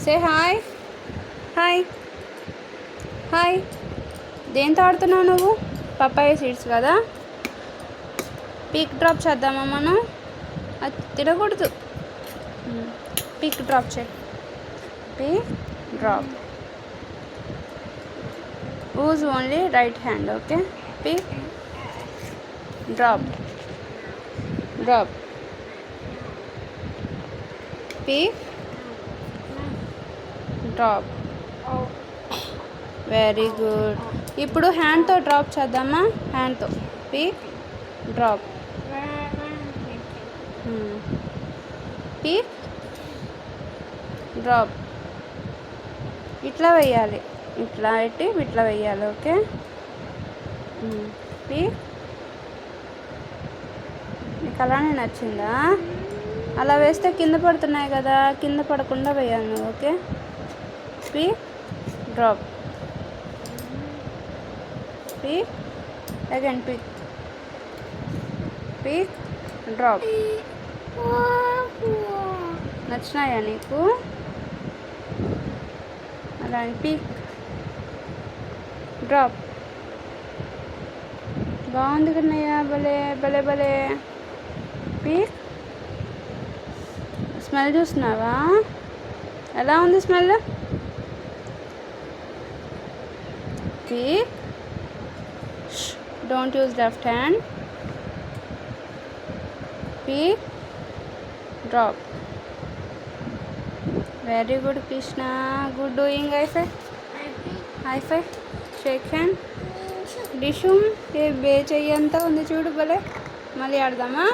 Say hi. Hi hi. దేంతో ఆడుతున్నావు నువ్వు? పప్పాయ సీడ్స్ కదా. పీక్ డ్రాప్ చేద్దామా మనం? అది తినకూడదు. పీక్ డ్రాప్ చేయి. Peak drop. Use only right hand. Okay. Pick drop. Drop. Peak drop. Very good. ఇప్పుడు హ్యాండ్తో డ్రాప్ చేద్దామా? హ్యాండ్తో పీక్ డ్రాప్. Peak drop. ఇట్లా వేయాలి. ఇట్లా పెట్టి ఇట్లా వేయాలి. ఓకే. పీక్. నీకు అలానే నచ్చిందా? అలా వేస్తే కింద పడుతున్నాయి కదా, కింద పడకుండా వేయాలి నువ్వు. Okay. Pick drop. Pick again. Pick pick drop. నచ్చినాయా నీకు? అలా పీక్ డ్రాప్. బాగుంది కన్నయ్య. భలే భలే భలే. పీక్. స్మెల్ చూస్తున్నావా? ఎలా ఉంది smell? Pick. Don't use left hand. Pick drop. Very good Krishna. Good doing. High five. High five. Shake hand. డిషుమ్. ఏ బే చెయ్యి అంతా ఉంది చూడు. భలే. మళ్ళీ ఆడదామా?